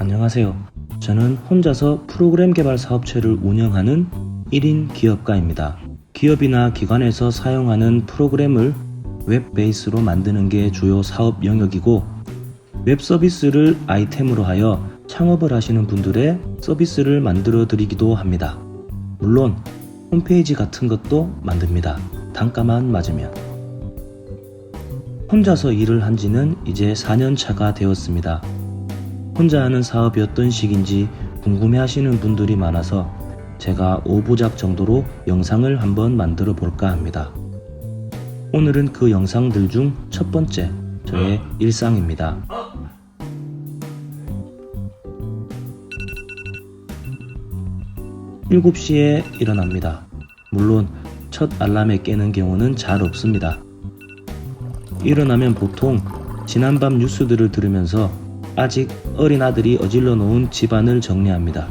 안녕하세요. 저는 혼자서 프로그램 개발 사업체를 운영하는 1인 기업가입니다. 기업이나 기관에서 사용하는 프로그램을 웹 베이스로 만드는 게 주요 사업 영역이고, 웹 서비스를 아이템으로 하여 창업을 하시는 분들의 서비스를 만들어 드리기도 합니다. 물론 홈페이지 같은 것도 만듭니다. 단가만 맞으면. 혼자서 일을 한 지는 이제 4년 차가 되었습니다. 혼자 하는 사업이 어떤 식인지 궁금해 하시는 분들이 많아서 제가 5부작 정도로 영상을 한번 만들어 볼까 합니다. 오늘은 그 영상들 중 첫 번째, 저의 일상입니다. 일곱 시에 일어납니다. 물론 첫 알람에 깨는 경우는 잘 없습니다. 일어나면 보통 지난밤 뉴스들을 들으면서 아직 어린 아들이 어질러 놓은 집안을 정리합니다.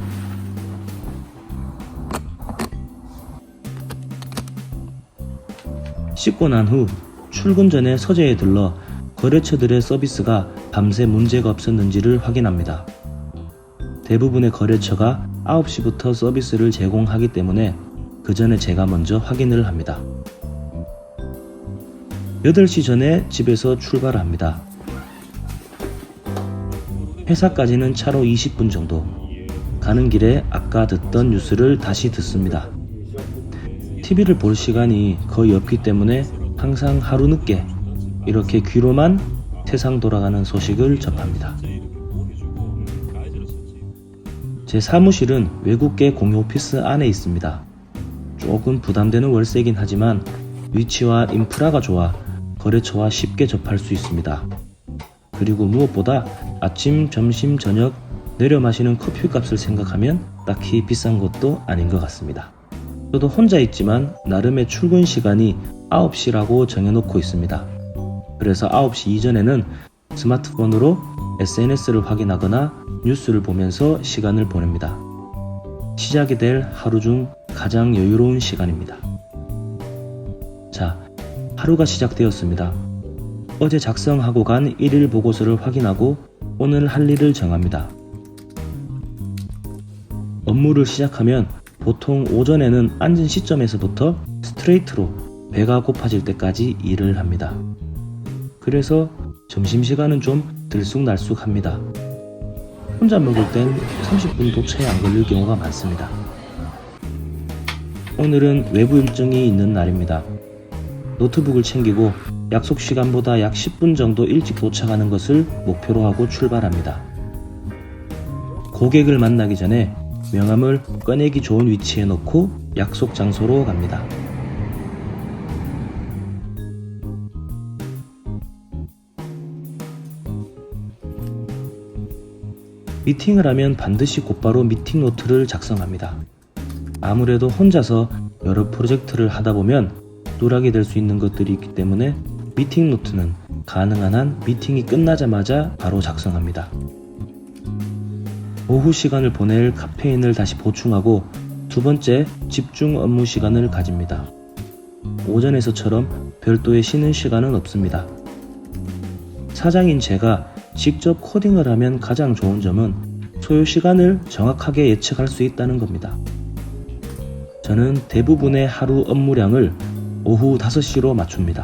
씻고 난 후 출근 전에 서재에 들러 거래처들의 서비스가 밤새 문제가 없었는지를 확인합니다. 대부분의 거래처가 9시부터 서비스를 제공하기 때문에 그 전에 제가 먼저 확인을 합니다. 8시 전에 집에서 출발합니다. 회사까지는 차로 20분 정도. 가는 길에 아까 듣던 뉴스를 다시 듣습니다. TV를 볼 시간이 거의 없기 때문에 항상 하루 늦게 이렇게 귀로만 세상 돌아가는 소식을 접합니다. 제 사무실은 외국계 공유 오피스 안에 있습니다. 조금 부담되는 월세이긴 하지만 위치와 인프라가 좋아 거래처와 쉽게 접할 수 있습니다. 그리고 무엇보다 아침, 점심, 저녁 내려 마시는 커피 값을 생각하면 딱히 비싼 것도 아닌 것 같습니다. 저도 혼자 있지만 나름의 출근 시간이 9시라고 정해놓고 있습니다. 그래서 9시 이전에는 스마트폰으로 SNS를 확인하거나 뉴스를 보면서 시간을 보냅니다. 시작이 될 하루 중 가장 여유로운 시간입니다. 자, 하루가 시작되었습니다. 어제 작성하고 간 일일 보고서를 확인하고 오늘 할 일을 정합니다. 업무를 시작하면 보통 오전에는 앉은 시점에서부터 스트레이트로 배가 고파질 때까지 일을 합니다. 그래서 점심시간은 좀 들쑥날쑥합니다. 혼자 먹을 땐 30분도 채 안 걸릴 경우가 많습니다. 오늘은 외부 일정이 있는 날입니다. 노트북을 챙기고 약속 시간보다 약 10분 정도 일찍 도착하는 것을 목표로 하고 출발합니다. 고객을 만나기 전에 명함을 꺼내기 좋은 위치에 놓고 약속 장소로 갑니다. 미팅을 하면 반드시 곧바로 미팅 노트를 작성합니다. 아무래도 혼자서 여러 프로젝트를 하다 보면 누락이 될 수 있는 것들이 있기 때문에 미팅 노트는 가능한 한 미팅이 끝나자마자 바로 작성합니다. 오후 시간을 보낼 카페인을 다시 보충하고 두 번째 집중 업무 시간을 가집니다. 오전에서처럼 별도의 쉬는 시간은 없습니다. 사장인 제가 직접 코딩을 하면 가장 좋은 점은 소요 시간을 정확하게 예측할 수 있다는 겁니다. 저는 대부분의 하루 업무량을 오후 5시로 맞춥니다.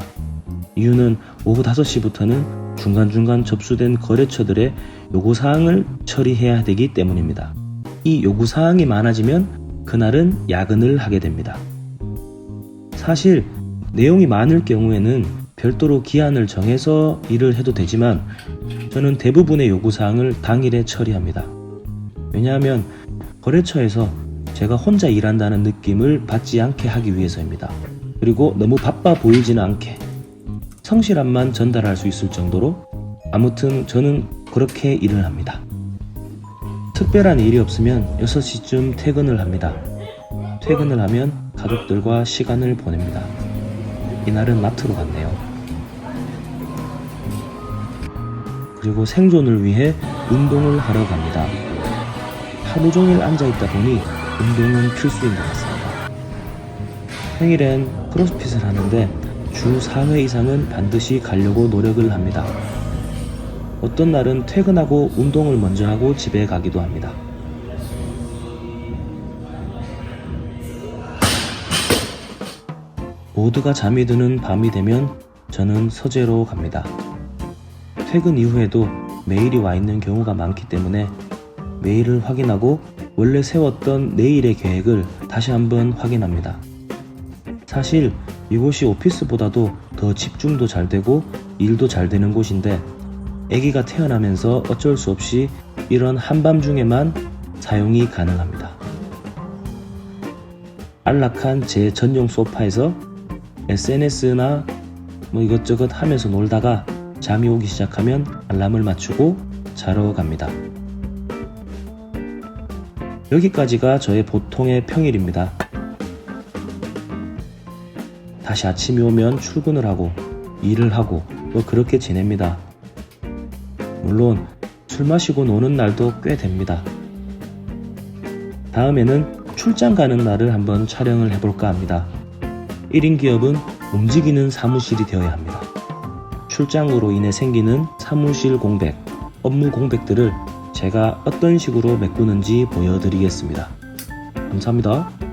이유는 오후 5시부터는 중간중간 접수된 거래처들의 요구사항을 처리해야 되기 때문입니다. 이 요구사항이 많아지면 그날은 야근을 하게 됩니다. 사실 내용이 많을 경우에는 별도로 기한을 정해서 일을 해도 되지만 저는 대부분의 요구사항을 당일에 처리합니다. 왜냐하면 거래처에서 제가 혼자 일한다는 느낌을 받지 않게 하기 위해서입니다. 그리고 너무 바빠 보이지는 않게 성실함만 전달할 수 있을 정도로 아무튼 저는 그렇게 일을 합니다. 특별한 일이 없으면 6시쯤 퇴근을 합니다. 퇴근을 하면 가족들과 시간을 보냅니다. 이날은 마트로 갔네요. 그리고 생존을 위해 운동을 하러 갑니다. 하루 종일 앉아있다 보니 운동은 필수인 것 같습니다. 평일엔 크로스핏을 하는데 주 4회 이상은 반드시 가려고 노력을 합니다. 어떤 날은 퇴근하고 운동을 먼저 하고 집에 가기도 합니다. 모두가 잠이 드는 밤이 되면 저는 서재로 갑니다. 퇴근 이후에도 메일이 와 있는 경우가 많기 때문에 메일을 확인하고 원래 세웠던 내일의 계획을 다시 한번 확인합니다. 사실 이곳이 오피스보다도 더 집중도 잘 되고 일도 잘 되는 곳인데 아기가 태어나면서 어쩔 수 없이 이런 한밤중에만 사용이 가능합니다. 안락한 제 전용 소파에서 SNS나 이것저것 하면서 놀다가 잠이 오기 시작하면 알람을 맞추고 자러 갑니다. 여기까지가 저의 보통의 평일입니다. 다시 아침이 오면 출근을 하고 일을 하고 그렇게 지냅니다. 물론 술 마시고 노는 날도 꽤 됩니다. 다음에는 출장 가는 날을 한번 촬영을 해볼까 합니다. 1인 기업은 움직이는 사무실이 되어야 합니다. 출장으로 인해 생기는 사무실 공백, 업무 공백들을 제가 어떤 식으로 메꾸는지 보여드리겠습니다. 감사합니다.